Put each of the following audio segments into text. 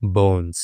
Bones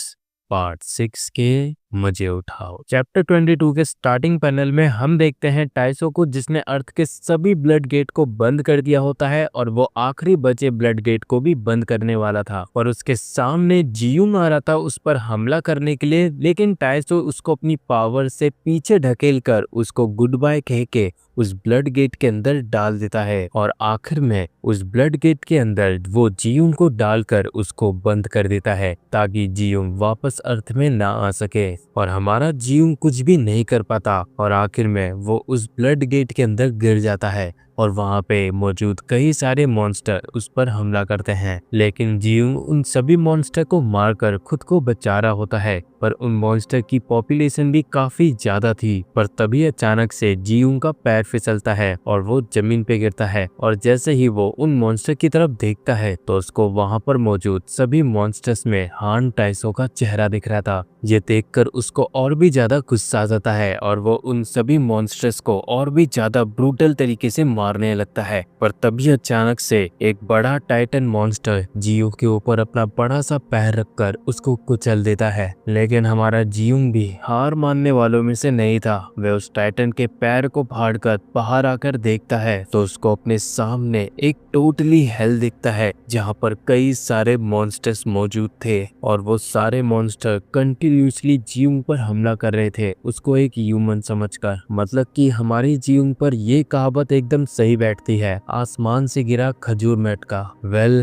part 6 के मजे उठाओ। चैप्टर 22 के स्टार्टिंग पैनल में हम देखते हैं टाइसो को, जिसने अर्थ के सभी ब्लड गेट को बंद कर दिया होता है और वो आखिरी बचे ब्लड गेट को भी बंद करने वाला था और उसके सामने जियूंग आ रहा था उस पर हमला करने के लिए। लेकिन टाइसो उसको अपनी पावर से पीछे ढकेल कर उसको गुड बाय कह के उस ब्लड गेट के अंदर डाल देता है और आखिर में उस ब्लड गेट के अंदर वो जियूंग को डालकर उसको बंद कर देता है ताकि जियूंग वापस अर्थ में ना आ सके और हमारा जियूंग कुछ भी नहीं कर पाता और आखिर में वो उस ब्लड गेट के अंदर गिर जाता है और वहाँ पे मौजूद कई सारे मॉन्स्टर उस पर हमला करते हैं। लेकिन जियूंग उन सभी मॉन्स्टर को मारकर खुद को बचा रहा होता है, पर उन मॉन्स्टर की पॉपुलेशन भी काफी ज्यादा थी। पर तभी अचानक से जियूंग का पैर फिसलता है और वो जमीन पे गिरता है और जैसे ही वो उन मॉन्स्टर की तरफ देखता है तो उसको वहाँ पर मौजूद सभी मॉन्स्टर्स में हान टाइसो का चेहरा दिख रहा था। ये देखकर उसको और भी ज्यादा गुस्सा आ जाता है और वो उन सभी मॉन्स्टर्स को और भी ज्यादा ब्रूटल तरीके से मारने लगता है। पर तभी अचानक से एक बड़ा टाइटन मॉन्स्टर जियो के ऊपर अपना बड़ा सा पैर रखकर उसको कुचल देता है। लेकिन हमारा जियूंग भी हार मानने वालों में से नहीं था। वह उस टाइटन के पैर को फाड़कर बाहर आकर देखता है तो उसको अपने सामने एक टोटली हेल दिखता है जहाँ पर कई सारे मॉन्स्टर्स मौजूद थे और वो सारे मॉन्स्टर कंटिन्यूसली जियूंग पर हमला कर रहे थे, उसको एक ह्यूमन समझकर। मतलब कि हमारी जियूंग पर ये कहावत एकदम सही बैठती है, आसमान से गिरा खजूर में अटका।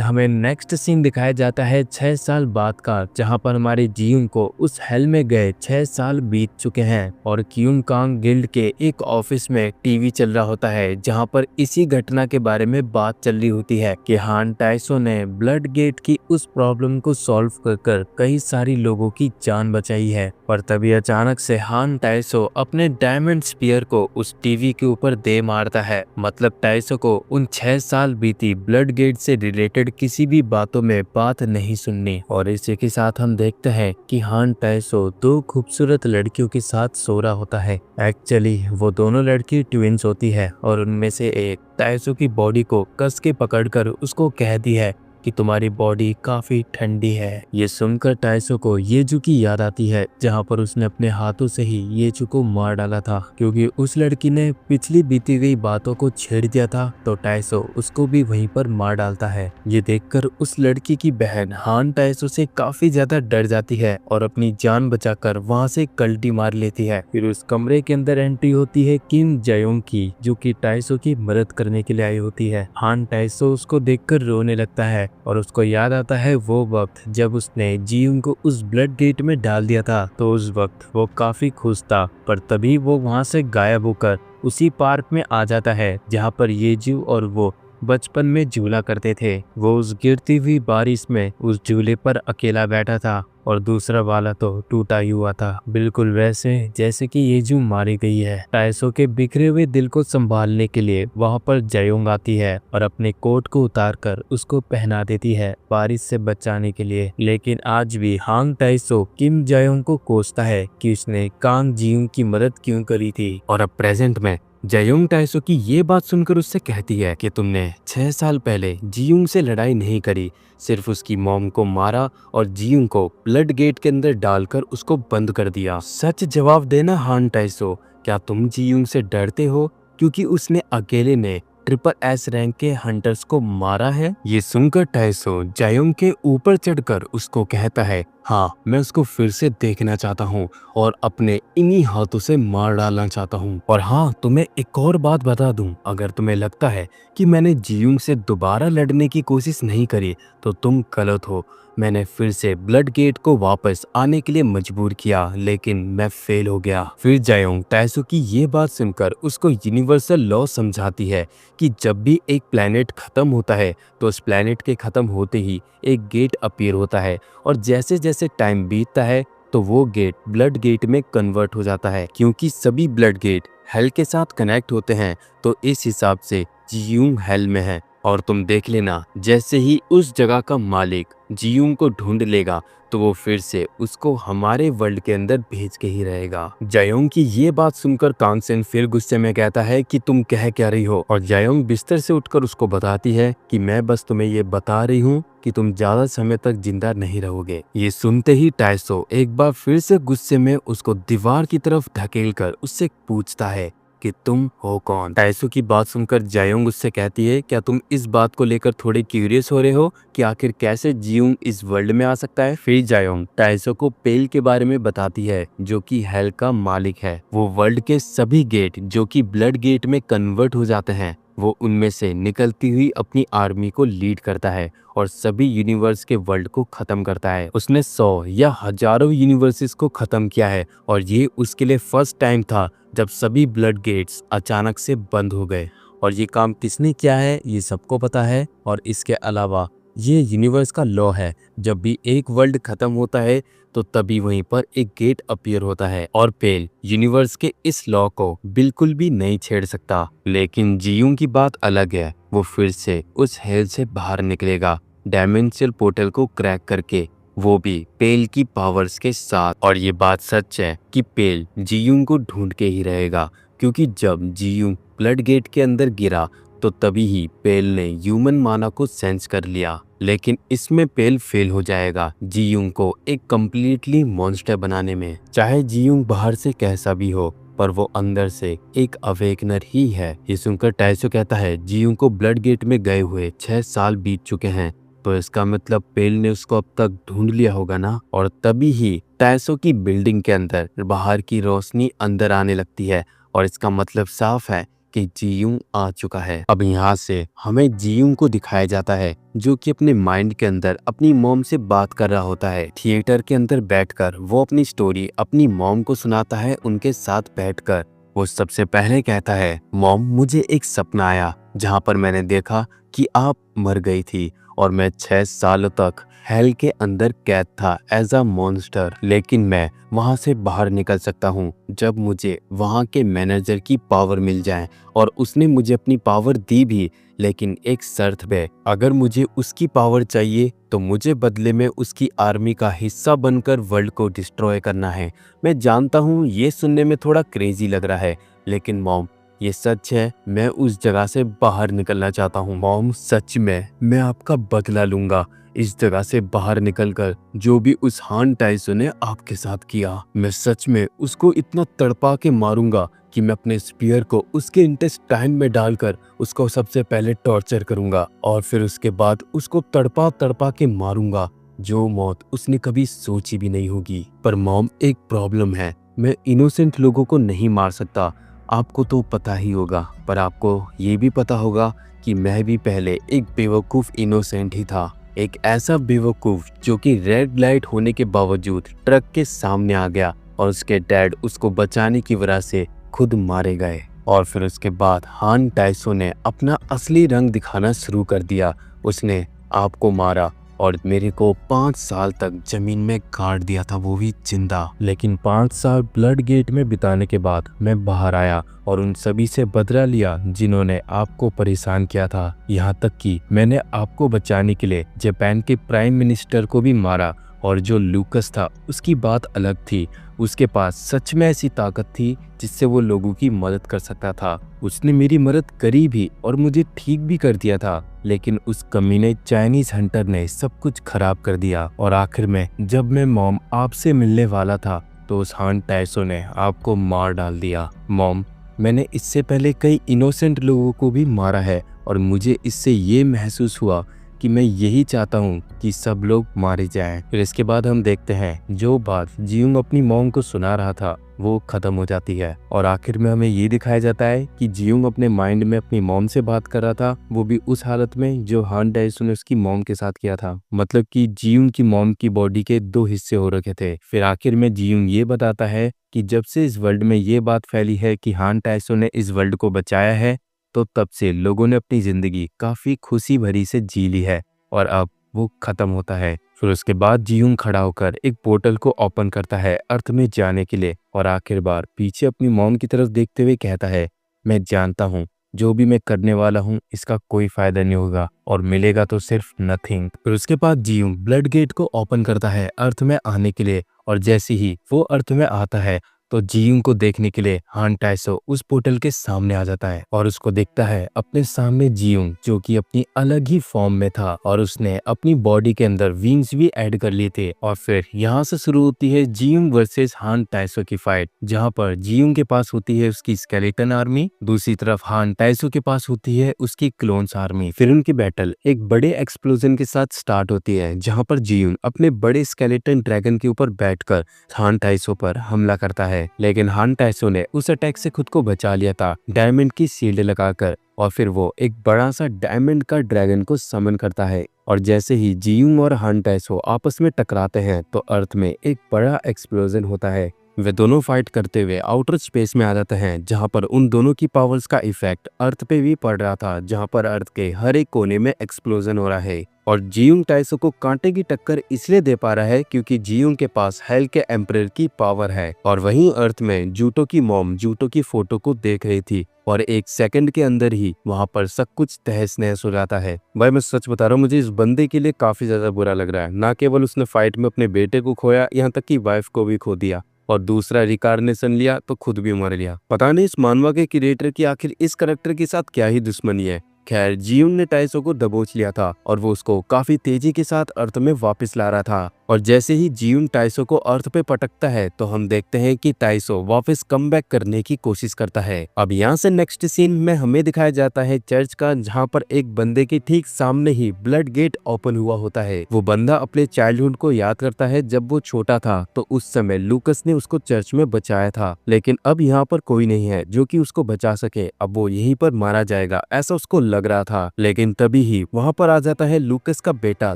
हमें नेक्स्ट सीन दिखाया जाता है 6 साल बाद का, जहाँ पर हमारे जियूंग को उस हेल में गए 6 साल बीत चुके हैं और क्यून कांग गिल्ड के एक ऑफिस में टीवी चल रहा होता है जहाँ पर इसी घटना के बारे में बात चल रही होती है कि हान टाइसो ने ब्लड गेट की उस प्रॉब्लम को सॉल्व कर कई सारी लोगों की जान बचाई है। पर तभी अचानक से हान टाइसो अपने डायमंड स्पीयर को उस टीवी के ऊपर दे मारता है। मतलब टाइसो को उन 6 साल बीती ब्लड गेट से रिलेटेड किसी भी बातों में बात नहीं सुननी। और इसी के साथ हम देखते हैं कि हान टाइसो 2 खूबसूरत लड़कियों के साथ सो रहा होता है। एक्चुअली वो दोनों लड़की ट्विंस होती है और उनमें से एक टाइसो की बॉडी को कस के पकड़कर उसको कहती है कि तुम्हारी बॉडी काफी ठंडी है। ये सुनकर टाइसो को येजू की याद आती है, जहाँ पर उसने अपने हाथों से ही येजू को मार डाला था क्योंकि उस लड़की ने पिछली बीती गई बातों को छेड़ दिया था। तो टाइसो उसको भी वहीं पर मार डालता है। ये देखकर उस लड़की की बहन हान टाइसो से काफी ज्यादा डर जाती है और अपनी जान बचाकर वहाँ से कल्टी मार लेती है। फिर उस कमरे के अंदर एंट्री होती है किम जयोंग की, जो कि टाइसो की मदद करने के लिए आई होती है। हान टाइसो उसको देखकर रोने लगता है और उसको याद आता है वो वक्त जब उसने जियूंग को उस ब्लड गेट में डाल दिया था। तो उस वक्त वो काफी खुश था, पर तभी वो वहां से गायब होकर उसी पार्क में आ जाता है जहां पर येजू और वो बचपन में झूला करते थे। वो उस गिरती हुई बारिश में उस झूले पर अकेला बैठा था और दूसरा वाला तो टूटा ही हुआ था, बिल्कुल वैसे जैसे कि येजू मारी गई है। टाइसो के बिखरे हुए दिल को संभालने के लिए वहां पर जयोंग आती है और अपने कोट को उतारकर उसको पहना देती है बारिश से बचाने के लिए। लेकिन आज भी हांग टाइसो किम जयोंग को कोसता है कि उसने कांग जियूंग की मदद क्यों करी थी। और अब प्रेजेंट में जयोंग टाइसो की ये बात सुनकर उससे कहती है कि तुमने 6 साल पहले जियूंग से लड़ाई नहीं करी, सिर्फ उसकी मॉम को मारा और जियूंग को ब्लड गेट के अंदर डालकर उसको बंद कर दिया। सच जवाब देना हान टाइसो, क्या तुम जियूंग से डरते हो क्योंकि उसने अकेले में ट्रिपल एस रैंक के हंटर्स को मारा है? ये सुनकर टाइसो जयोंग के ऊपर चढ़कर उसको कहता है, हाँ मैं उसको फिर से देखना चाहता हूँ और अपने इन्हीं हाथों से मार डालना चाहता हूँ। और हाँ, तुम्हें एक और बात बता दूं, अगर तुम्हें लगता है कि मैंने जियूंग से दोबारा लड़ने की कोशिश नहीं करी तो तुम गलत हो। मैंने फिर से ब्लड गेट को वापस आने के लिए मजबूर किया, लेकिन मैं फेल हो गया। फिर जयोंग टाइसो की ये बात सुनकर उसको यूनिवर्सल लॉ समझाती है कि जब भी एक प्लेनेट खत्म होता है तो उस प्लेनेट के खत्म होते ही एक गेट अपीयर होता है और जैसे जैसे टाइम बीतता है तो वो गेट ब्लड गेट में कन्वर्ट हो जाता है। क्योंकि सभी ब्लड गेट हेल के साथ कनेक्ट होते हैं तो इस हिसाब से जियूंग हेल में है और तुम देख लेना, जैसे ही उस जगह का मालिक जियूंग को ढूंढ लेगा तो वो फिर से उसको हमारे वर्ल्ड के अंदर भेज के ही रहेगा। जायोंग की ये बात सुनकर कांगसेन फिर गुस्से में कहता है कि तुम कह क्या रही हो, और जायोंग बिस्तर से उठकर उसको बताती है कि मैं बस तुम्हें ये बता रही हूँ कि तुम ज्यादा समय तक जिंदा नहीं रहोगे। ये सुनते ही टाइसो एक बार फिर से गुस्से में उसको दीवार की तरफ ढकेल कर उससे पूछता है कि तुम हो कौन। टाइसो की बात सुनकर जायोंग उससे कहती है, क्या तुम इस बात को लेकर थोड़े क्यूरियस हो रहे हो कि आखिर कैसे जियूंग इस वर्ल्ड में आ सकता है। फिर जायोंग टाइसो को पेल के बारे में बताती है, जो कि हेल का मालिक है। वो वर्ल्ड के सभी गेट जो कि ब्लड गेट में कन्वर्ट हो जाते हैं, वो उनमें से निकलती हुई अपनी आर्मी को लीड करता है और सभी यूनिवर्स के वर्ल्ड को खत्म करता है। उसने 100 या हजारों यूनिवर्सेस को खत्म किया है और ये उसके लिए फर्स्ट टाइम था जब सभी ब्लड गेट्स अचानक से बंद हो गए। और ये काम किसने किया है ये सबको पता है। और इसके अलावा ये यूनिवर्स का लॉ है, जब भी एक वर्ल्ड खत्म होता है तो तभी वहीं पर एक गेट अपीयर होता है और पेल यूनिवर्स के इस लॉ को बिल्कुल भी नहीं छेड़ सकता। लेकिन जियूंग की बात अलग है, वो फिर से उस हेल से बाहर निकलेगा डायमेंशियल पोर्टल को क्रैक करके, वो भी पेल की पावर्स के साथ। और ये बात सच है कि पेल जियूंग को ढूंढ के ही रहेगा, क्योंकि जब जियूंग ब्लड गेट के अंदर गिरा तो तभी ही पेल ने ह्यूमन माना को सेंस कर लिया। लेकिन इसमें पेल फेल हो जाएगा जियूंग को एक कम्प्लीटली मॉन्स्टर बनाने में। चाहे जियूंग बाहर से कैसा भी हो, पर वो अंदर से एक अवेकनर ही है। ये सुनकर टाइसो कहता है, जियूंग को ब्लड गेट में गए हुए 6 साल बीत चुके हैं, तो इसका मतलब पेल ने उसको अब तक ढूंढ लिया होगा ना। और तभी ही टाइसो की बिल्डिंग के अंदर बाहर की रोशनी अंदर आने लगती है और इसका मतलब साफ है कि जियूंग आ चुका है। अब यहाँ से हमें जियूंग को दिखाया जाता है, जो कि अपने माइंड के अंदर अपनी मॉम से बात कर रहा होता है। थिएटर के अंदर बैठकर वो अपनी स्टोरी अपनी मॉम को सुनाता है उनके साथ बैठकर। वो सबसे पहले कहता है, मॉम मुझे एक सपना आया जहाँ पर मैंने देखा कि आप मर गई थी और मैं 6 सालों तक हेल के अंदर कैद था एज अ मॉन्स्टर। लेकिन मैं वहां से बाहर निकल सकता हूँ जब मुझे वहां के मैनेजर की पावर मिल जाए। और उसने मुझे अपनी पावर दी भी, लेकिन एक शर्त पे। अगर मुझे उसकी पावर चाहिए तो मुझे बदले में उसकी आर्मी का हिस्सा बनकर वर्ल्ड को डिस्ट्रॉय करना है। मैं जानता हूँ ये सुनने में थोड़ा क्रेजी लग रहा है, लेकिन मॉम ये सच है, मैं उस जगह से बाहर निकलना चाहता हूँ। मॉम सच में मैं आपका बदला लूंगा इस जगह से बाहर निकलकर, जो भी उस हान टाइसो ने आपके साथ किया। मैं सच में उसको इतना तड़पा के मारूंगा कि मैं अपने स्पीयर को उसके इंटेस्टाइन में डालकर उसको सबसे पहले टॉर्चर करूंगा और फिर उसके बाद उसको तड़पा तड़पा के मारूंगा, जो मौत उसने कभी सोची भी नहीं होगी। पर मॉम एक प्रॉब्लम है, मैं इनोसेंट लोगों को नहीं मार सकता। आपको तो पता ही होगा, पर आपको ये भी पता होगा कि मैं भी पहले एक बेवकूफ़ इनोसेंट ही था। एक ऐसा बेवकूफ़ जो कि रेड लाइट होने के बावजूद ट्रक के सामने आ गया और उसके डैड उसको बचाने की वजह से खुद मारे गए। और फिर उसके बाद हान टाइसो ने अपना असली रंग दिखाना शुरू कर दिया। उसने आपको मारा और मेरे को 5 साल तक जमीन में गाड़ दिया था, वो भी जिंदा। लेकिन 5 साल ब्लड गेट में बिताने के बाद मैं बाहर आया और उन सभी से बदला लिया जिन्होंने आपको परेशान किया था। यहाँ तक कि मैंने आपको बचाने के लिए जापान के प्राइम मिनिस्टर को भी मारा। और जो लूकस था उसकी बात अलग थी, उसके पास सच में ऐसी ताकत थी जिससे वो लोगों की मदद कर सकता था। उसने मेरी मदद करी भी और मुझे ठीक भी कर दिया था, लेकिन उस कमीने चाइनीज हंटर ने सब कुछ खराब कर दिया। और आखिर में जब मैं मॉम आपसे मिलने वाला था तो उस हान टाइसो ने आपको मार डाल दिया। मॉम मैंने इससे पहले कई इनोसेंट लोगों को भी मारा है और मुझे इससे ये महसूस हुआ कि मैं यही चाहता हूँ कि सब लोग मारे जाएं। फिर इसके बाद हम देखते हैं जो बात जियूंग अपनी मॉम को सुना रहा था वो खत्म हो जाती है और आखिर में हमें ये दिखाया जाता है कि जियूंग अपने माइंड में अपनी मॉम से बात कर रहा था, वो भी उस हालत में जो हान टाइसो ने उसकी मॉम के साथ किया था। मतलब कि जियूंग की मॉम की बॉडी के 2 हिस्से हो रखे थे। फिर आखिर में जियूंग ये बताता है कि जब से इस वर्ल्ड में ये बात फैली है कि हान टाइसो ने इस वर्ल्ड को बचाया है, तो तब से लोगों ने अपनी जिंदगी काफी खुशी भरी से जी ली है और अब वो खत्म होता है। फिर उसके बाद जियूंग खड़ा होकर एक पोर्टल को ओपन करता है अर्थ में जाने के लिए और आखिर बार पीछे अपनी मॉम की तरफ देखते हुए कहता है, मैं जानता हूँ जो भी मैं करने वाला हूँ इसका कोई फायदा नहीं होगा और मिलेगा तो सिर्फ नथिंग। फिर उसके बाद जियूंग ब्लड गेट को ओपन करता है अर्थ में आने के लिए, और जैसे ही वो अर्थ में आता है तो जियूंग को देखने के लिए हान टाइसो उस पोर्टल के सामने आ जाता है और उसको देखता है अपने सामने जियूंग, जो कि अपनी अलग ही फॉर्म में था और उसने अपनी बॉडी के अंदर विंग्स भी ऐड कर लिए थे। और फिर यहाँ से शुरू होती है जियूंग वर्सेस हान टाइसो की फाइट, जहाँ पर जियूंग के पास होती है उसकी स्केलेटन आर्मी, दूसरी तरफ हान टाइसो के पास होती है उसकी क्लोन्स आर्मी। फिर उनकी बैटल एक बड़े एक्सप्लोजन के साथ स्टार्ट होती है, जहाँ पर जियूंग अपने बड़े स्केलेटन ड्रैगन के ऊपर बैठकर हान टाइसो पर हमला करता है, लेकिन हान टाइसो ने उस अटैक से खुद को बचा लिया था डायमंड की शील्ड लगाकर। और फिर वो एक बड़ा सा डायमंड का ड्रैगन को समन करता है, और जैसे ही जियूंग और हान टाइसो आपस में टकराते हैं तो अर्थ में एक बड़ा एक्सप्लोजन होता है। वे दोनों फाइट करते हुए आउटर स्पेस में आ जाते हैं, जहां पर उन दोनों की पावर्स का इफेक्ट अर्थ पे भी पड़ रहा था, जहां पर अर्थ के हर एक कोने में एक्सप्लोजन हो रहा है। और जियूंग टाइसो को कांटे की टक्कर इसलिए दे पा रहा है क्योंकि जियूंग के पास हेल के एम्परर की पावर है, और वहीं अर्थ में जूटो की मॉम जूटो की फोटो को देख रही थी, और एक सेकंड के अंदर ही वहां पर सब कुछ तहस नहस हो जाता है। भाई मैं सच बता रहा हूँ, मुझे इस बंदे के लिए काफी ज्यादा बुरा लग रहा है। ना केवल उसने फाइट में अपने बेटे को खोया, यहाँ तक कि वाइफ को भी खो दिया, और दूसरा रिकारनेशन लिया तो खुद भी मर लिया। पता नहीं इस मानवा के क्रिएटर की आखिर इस करेक्टर के साथ क्या ही दुश्मनी है। खैर जियूंग ने टाइसो को दबोच लिया था और वो उसको काफी तेजी के साथ अर्थ में वापस ला रहा था, और जैसे ही जियूंग टाइसो को अर्थ पे पटकता है तो हम देखते हैं कि टाइसो वापस कमबैक करने की कोशिश करता है। अब यहाँ से नेक्स्ट सीन में हमें दिखाया जाता है चर्च का, जहाँ पर एक बंदे के ठीक सामने ही ब्लड गेट ओपन हुआ होता है। वो बंदा अपने चाइल्डहुड को याद करता है जब वो छोटा था तो उस समय लूकस ने उसको चर्च में बचाया था, लेकिन अब यहाँ पर कोई नहीं है जो कि उसको बचा सके। अब वो यहीं पर मारा जाएगा ऐसा उसको लग रहा था, लेकिन तभी ही वहाँ पर आ जाता है लूकस का बेटा,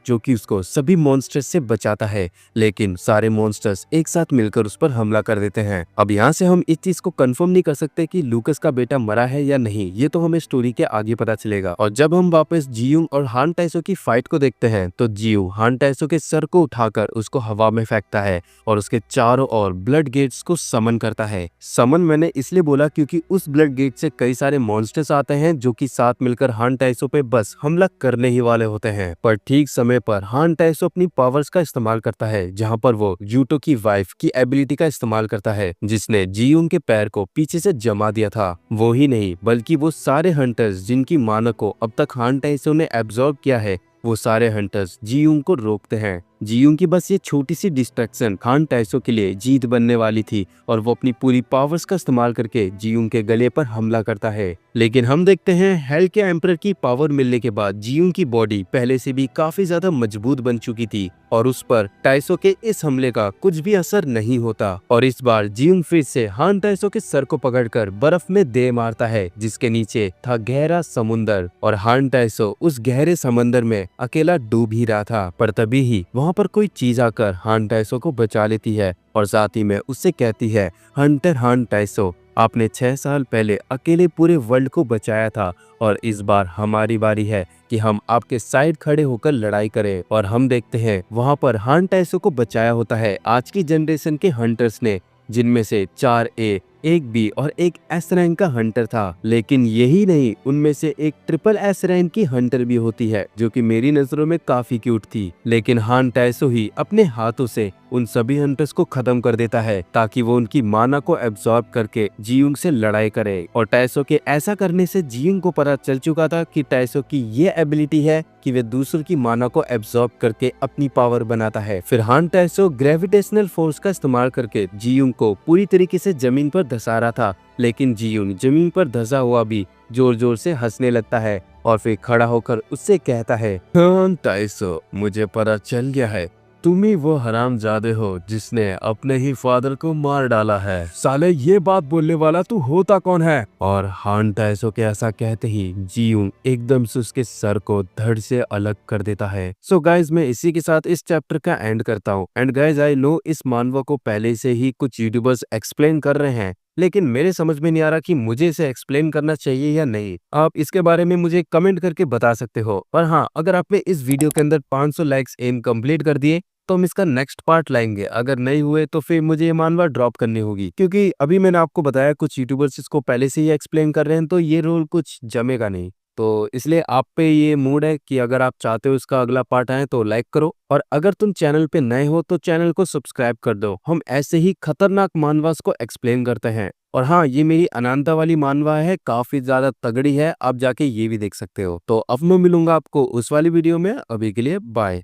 जो कि उसको सभी मॉन्स्टर्स से बचाता है, लेकिन सारे मॉन्स्टर्स एक साथ मिलकर उस पर हमला कर देते हैं। अब यहाँ से हम इस चीज को कंफर्म नहीं कर सकते कि लूकस का बेटा मरा है या नहीं, ये तो हमें स्टोरी के आगे पता चलेगा। और जब हम वापस जियूंग और हान टाइसो की फाइट को देखते हैं तो जियू हान टाइसो के सर को उठाकर उसको हवा में फेंकता है और उसके चारों ओर ब्लड गेट्स को समन करता है। समन मैंने इसलिए बोला क्योंकि उस ब्लड गेट से कई सारे मॉन्स्टर्स आते हैं जो कि साथ मिलकर हान टाइसो पे बस हमला करने ही वाले होते हैं। पर ठीक समय पर हान टाइसो अपनी पावर्स का इस्तेमाल करता है, जहां पर वो जूटो की वाइफ की एबिलिटी का इस्तेमाल करता है, जिसने जियूंग के पैर को पीछे से जमा दिया था। वो ही नहीं बल्कि वो सारे हंटर्स जिनकी माना को अब तक हान टाइसो ने एब्जॉर्ब किया है, वो सारे हंटर्स जियूंग को रोकते हैं। जियूंग की बस ये छोटी सी डिस्ट्रैक्शन हान टाइसो के लिए जीत बनने वाली थी, और वो अपनी पूरी पावर्स का इस्तेमाल करके जियूंग के गले पर हमला करता है। लेकिन हम देखते हैं हेल के एम्परर की पावर मिलने के बाद जियूंग की बॉडी पहले से भी काफी ज्यादा मजबूत बन चुकी थी, और उस पर टाइसो के इस हमले का कुछ भी असर नहीं होता। और इस बार जियूंग फिर से हान टाइसो के सर को पकड़कर बर्फ में दे मारता है, जिसके नीचे था गहरा समुंदर, और हान टाइसो उस गहरे समंदर में अकेला डूब ही रहा था। पर तभी ही वहाँ पर कोई चीज आकर हान टाइसो को बचा लेती है, और साथ ही में उससे कहती है, हंटर हान टाइसो, आपने 6 साल पहले अकेले पूरे वर्ल्ड को बचाया था, और इस बार हमारी बारी है कि हम आपके साइड खड़े होकर लड़ाई करें। और हम देखते हैं वहाँ पर हान टाइसो को बचाया होता है आज की जनरेशन के हंटर्स ने, जिनमें से 4 ए, 1 बी और 1 एस रैंक का हंटर था। लेकिन यही नहीं, उनमें से एक ट्रिपल एस रैंक की हंटर भी होती है, जो कि मेरी नजरों में काफी क्यूट थी। लेकिन हान टाइसो ही अपने हाथों से उन सभी हंटर्स को खत्म कर देता है, ताकि वो उनकी माना को एब्सॉर्ब करके जियूंग से लड़ाई करे। और टाइसो के ऐसा करने से जियूंग को पता चल चुका था कि टाइसो की ये एबिलिटी है कि वे दूसरों की माना को एब्सॉर्ब करके अपनी पावर बनाता है। फिर हान टाइसो ग्रेविटेशनल फोर्स का इस्तेमाल करके जियूंग को पूरी तरीके से जमीन पर धसा रहा था, लेकिन जियूंग जमीन पर धसा हुआ भी जोर जोर से हंसने लगता है, और फिर खड़ा होकर उससे कहता है, हान टाइसो, मुझे पता चल गया है, तुम ही वो हरामजादे हो जिसने अपने ही फादर को मार डाला है। साले ये बात बोलने वाला तू होता कौन है? और हान टाइसो के ऐसा कहते ही जियूंग एकदम से उसके सर को धड़ से अलग कर देता है। सो गाइज मैं इसी के साथ इस चैप्टर का एंड करता हूँ। एंड गाइज आई नो इस मानवा को पहले से ही कुछ यूट्यूबर्स एक्सप्लेन कर रहे हैं, लेकिन मेरे समझ में नहीं आ रहा कि मुझे इसे एक्सप्लेन करना चाहिए या नहीं। आप इसके बारे में मुझे कमेंट करके बता सकते हो। पर हाँ, अगर आपने इस वीडियो के अंदर 500 लाइक्स एम कंप्लीट कर दिए तो हम इसका नेक्स्ट पार्ट लाएंगे। अगर नहीं हुए तो फिर मुझे ये मानवा ड्रॉप करनी होगी, क्योंकि अभी मैंने आपको बताया कुछ यूट्यूबर्स इसको पहले से ही एक्सप्लेन कर रहे हैं, तो ये रोल कुछ जमेगा नहीं। तो इसलिए आप पे ये मूड है कि अगर आप चाहते हो इसका अगला पार्ट आए तो लाइक करो, और अगर तुम चैनल पे नए हो तो चैनल को सब्सक्राइब कर दो। हम ऐसे ही खतरनाक मानवास को एक्सप्लेन करते हैं। और हाँ, ये मेरी अनांता वाली मानवा है, काफी ज्यादा तगड़ी है, आप जाके ये भी देख सकते हो। तो अब मैं मिलूंगा आपको उस वाली वीडियो में, अभी के लिए बाय।